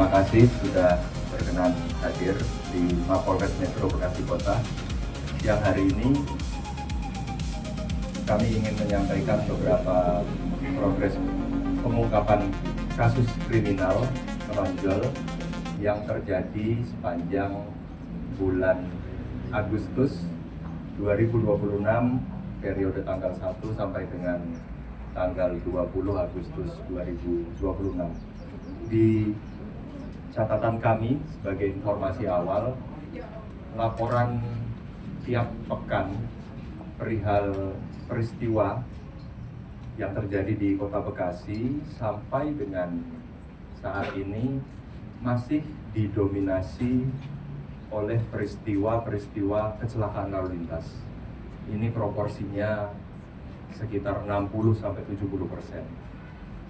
terima kasih sudah berkenan hadir di Mapolres Metro Bekasi Kota. Siang hari ini kami ingin menyampaikan beberapa progres pengungkapan kasus kriminal menonjol yang terjadi sepanjang bulan Agustus 2026 periode tanggal 1 sampai dengan tanggal 20 Agustus 2026. Di catatan kami sebagai informasi awal, laporan tiap pekan perihal peristiwa yang terjadi di Kota Bekasi sampai dengan saat ini masih didominasi oleh peristiwa-peristiwa kecelakaan lalu lintas. Ini proporsinya sekitar 60-70%.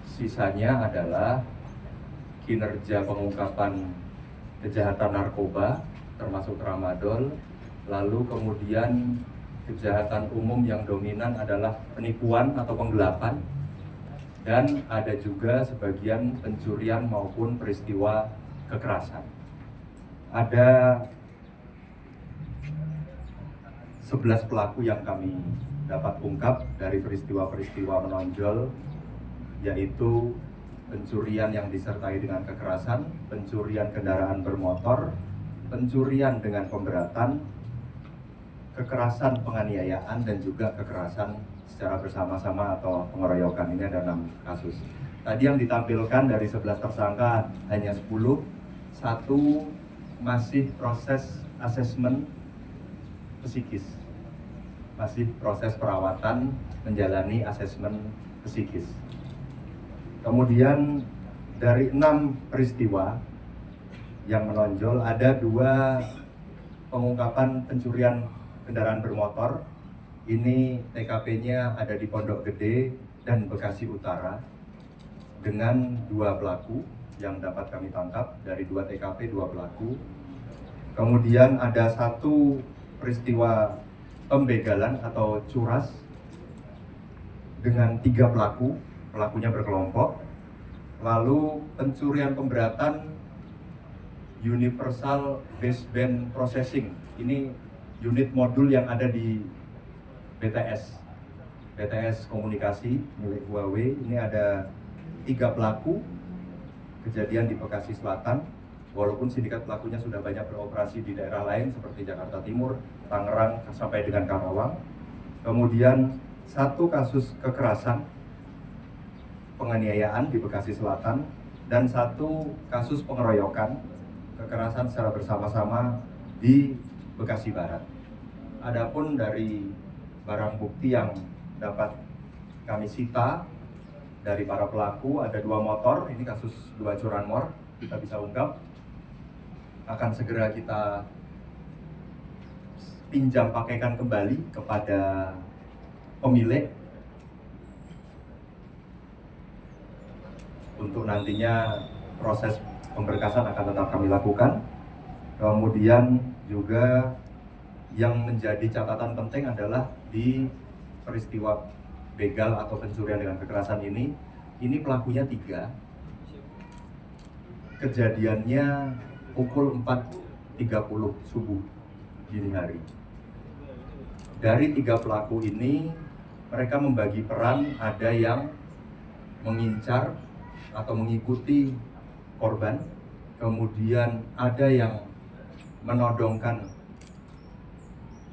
Sisanya adalah kinerja pengungkapan kejahatan narkoba termasuk tramadol, lalu kemudian kejahatan umum yang dominan adalah penipuan atau penggelapan, dan ada juga sebagian pencurian maupun peristiwa kekerasan. Ada 11 pelaku yang kami dapat ungkap dari peristiwa-peristiwa menonjol, yaitu pencurian yang disertai dengan kekerasan, pencurian kendaraan bermotor, pencurian dengan pemberatan, kekerasan penganiayaan, dan juga kekerasan secara bersama-sama atau pengeroyokan. Ini ada 6 kasus. Tadi yang ditampilkan dari 11 tersangka hanya 10, satu masih proses asesmen psikis, masih proses perawatan menjalani asesmen psikis. Kemudian dari 6 peristiwa yang menonjol, ada 2 pengungkapan pencurian kendaraan bermotor. Ini TKP-nya ada di Pondok Gede dan Bekasi Utara dengan 2 pelaku yang dapat kami tangkap dari 2 TKP, 2 pelaku. Kemudian ada 1 peristiwa pembegalan atau curas dengan 3 pelaku, pelakunya berkelompok. Lalu pencurian pemberatan Universal Baseband Processing, ini unit modul yang ada di BTS komunikasi milik Huawei. Ini ada 3 pelaku, kejadian di Bekasi Selatan, walaupun sindikat pelakunya sudah banyak beroperasi di daerah lain seperti Jakarta Timur, Tangerang, sampai dengan Karawang. Kemudian 1 kasus kekerasan penganiayaan di Bekasi Selatan, dan 1 kasus pengeroyokan kekerasan secara bersama-sama di Bekasi Barat. Adapun dari barang bukti yang dapat kami sita dari para pelaku, ada 2 motor, ini kasus 2 curanmor, kita bisa ungkap. Akan segera kita pinjam pakaikan kembali kepada pemilik untuk nantinya proses pemberkasan akan tetap kami lakukan. Kemudian juga yang menjadi catatan penting adalah di peristiwa begal atau pencurian dengan kekerasan ini pelakunya 3. Kejadiannya pukul 4.30 subuh dini hari. Dari 3 pelaku ini, mereka membagi peran, ada yang mengincar atau mengikuti korban, kemudian ada yang menodongkan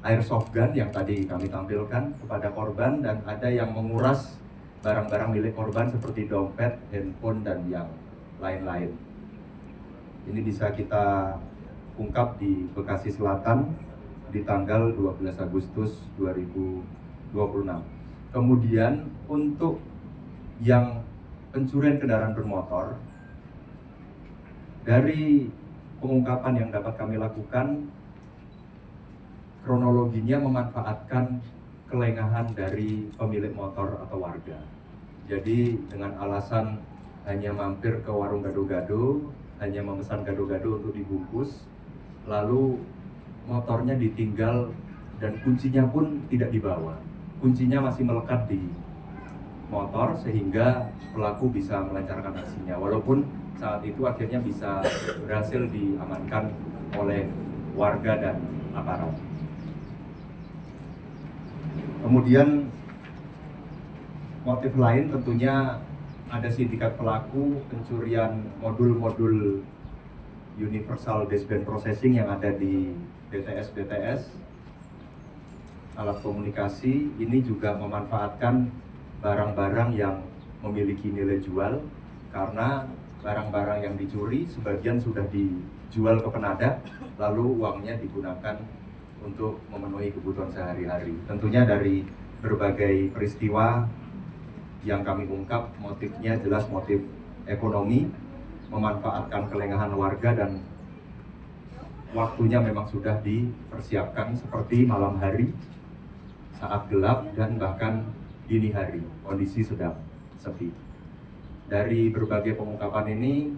airsoft gun yang tadi kami tampilkan kepada korban, dan ada yang menguras barang-barang milik korban seperti dompet, handphone, dan yang lain-lain. Ini bisa kita ungkap di Bekasi Selatan di tanggal 12 Agustus 2026. Kemudian untuk yang pencurian kendaraan bermotor, dari pengungkapan yang dapat kami lakukan, kronologinya memanfaatkan kelengahan dari pemilik motor atau warga. Jadi dengan alasan hanya mampir ke warung gado-gado, hanya memesan gado-gado untuk dibungkus, lalu motornya ditinggal dan kuncinya pun tidak dibawa. Kuncinya masih melekat di motor sehingga pelaku bisa melancarkan aksinya. Walaupun saat itu akhirnya bisa berhasil diamankan oleh warga dan aparat. Kemudian motif lain tentunya ada sindikat pelaku pencurian modul-modul Universal Baseband Processing yang ada di BTS alat komunikasi. Ini juga memanfaatkan barang-barang yang memiliki nilai jual, karena barang-barang yang dicuri sebagian sudah dijual ke penadah, lalu uangnya digunakan untuk memenuhi kebutuhan sehari-hari. Tentunya dari berbagai peristiwa yang kami ungkap, motifnya jelas motif ekonomi, memanfaatkan kelengahan warga, dan waktunya memang sudah dipersiapkan seperti malam hari, saat gelap, dan bahkan dini hari, kondisi sedang sepi. Dari berbagai pengungkapan ini,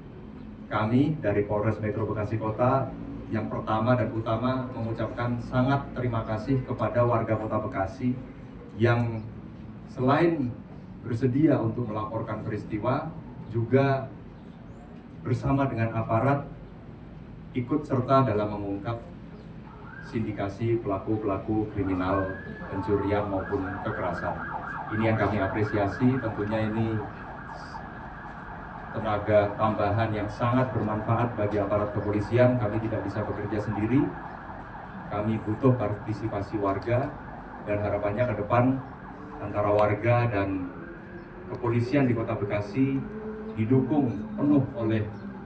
kami dari Polres Metro Bekasi Kota yang pertama dan utama mengucapkan sangat terima kasih kepada warga Kota Bekasi yang selain bersedia untuk melaporkan peristiwa, juga bersama dengan aparat ikut serta dalam mengungkap sindikasi pelaku-pelaku kriminal pencurian maupun kekerasan. Ini yang kami apresiasi. Tentunya ini tenaga tambahan yang sangat bermanfaat bagi aparat kepolisian. Kami tidak bisa bekerja sendiri, kami butuh partisipasi warga, dan harapannya ke depan antara warga dan kepolisian di Kota Bekasi didukung penuh oleh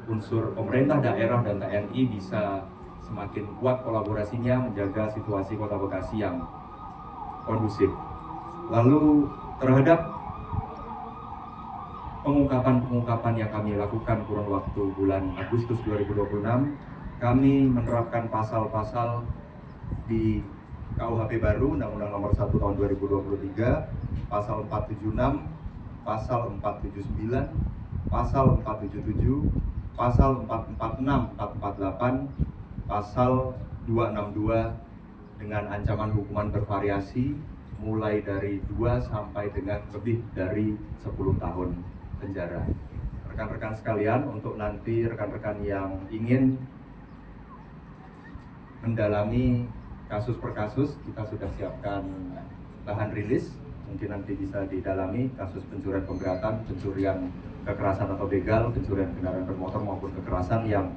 unsur pemerintah daerah dan TNI bisa semakin kuat kolaborasinya menjaga situasi Kota Bekasi yang kondusif. Lalu terhadap pengungkapan yang kami lakukan kurun waktu bulan Agustus 2026, kami menerapkan pasal-pasal di KUHP baru, Undang-Undang Nomor 1 Tahun 2023, Pasal 476, Pasal 479, Pasal 477, Pasal 446, 448, Pasal 262 dengan ancaman hukuman bervariasi mulai dari 2 sampai dengan lebih dari 10 tahun penjara. Rekan-rekan sekalian, untuk nanti rekan-rekan yang ingin mendalami kasus per kasus, kita sudah siapkan bahan rilis. Mungkin nanti bisa didalami kasus pencurian pemberatan, pencurian kekerasan atau begal, pencurian kendaraan bermotor maupun kekerasan yang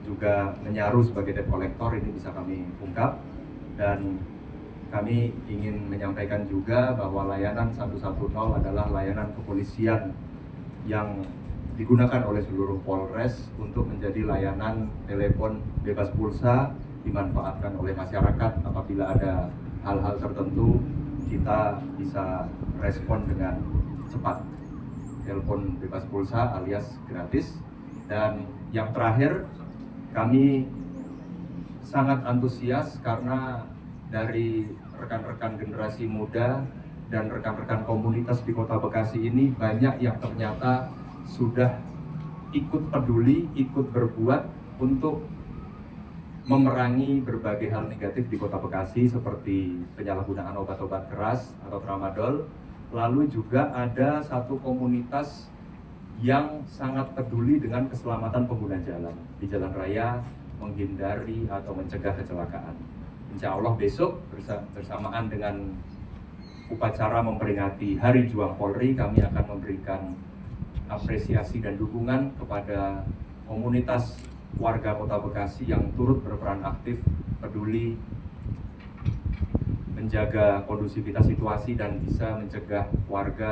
juga menyaru sebagai debt collector, ini bisa kami ungkap. Dan kami ingin menyampaikan juga bahwa layanan 110 adalah layanan kepolisian yang digunakan oleh seluruh Polres untuk menjadi layanan telepon bebas pulsa, dimanfaatkan oleh masyarakat apabila ada hal-hal tertentu, kita bisa respon dengan cepat. Telepon bebas pulsa alias gratis. Dan yang terakhir, kami sangat antusias karena dari rekan-rekan generasi muda dan rekan-rekan komunitas di Kota Bekasi ini banyak yang ternyata sudah ikut peduli, ikut berbuat untuk memerangi berbagai hal negatif di Kota Bekasi seperti penyalahgunaan obat-obat keras atau tramadol. Lalu juga ada satu komunitas yang sangat peduli dengan keselamatan pengguna jalan di jalan raya, menghindari atau mencegah kecelakaan. Insya Allah besok bersamaan dengan upacara memperingati Hari Juang Polri, kami akan memberikan apresiasi dan dukungan kepada komunitas warga Kota Bekasi yang turut berperan aktif, peduli, menjaga kondusivitas situasi dan bisa mencegah warga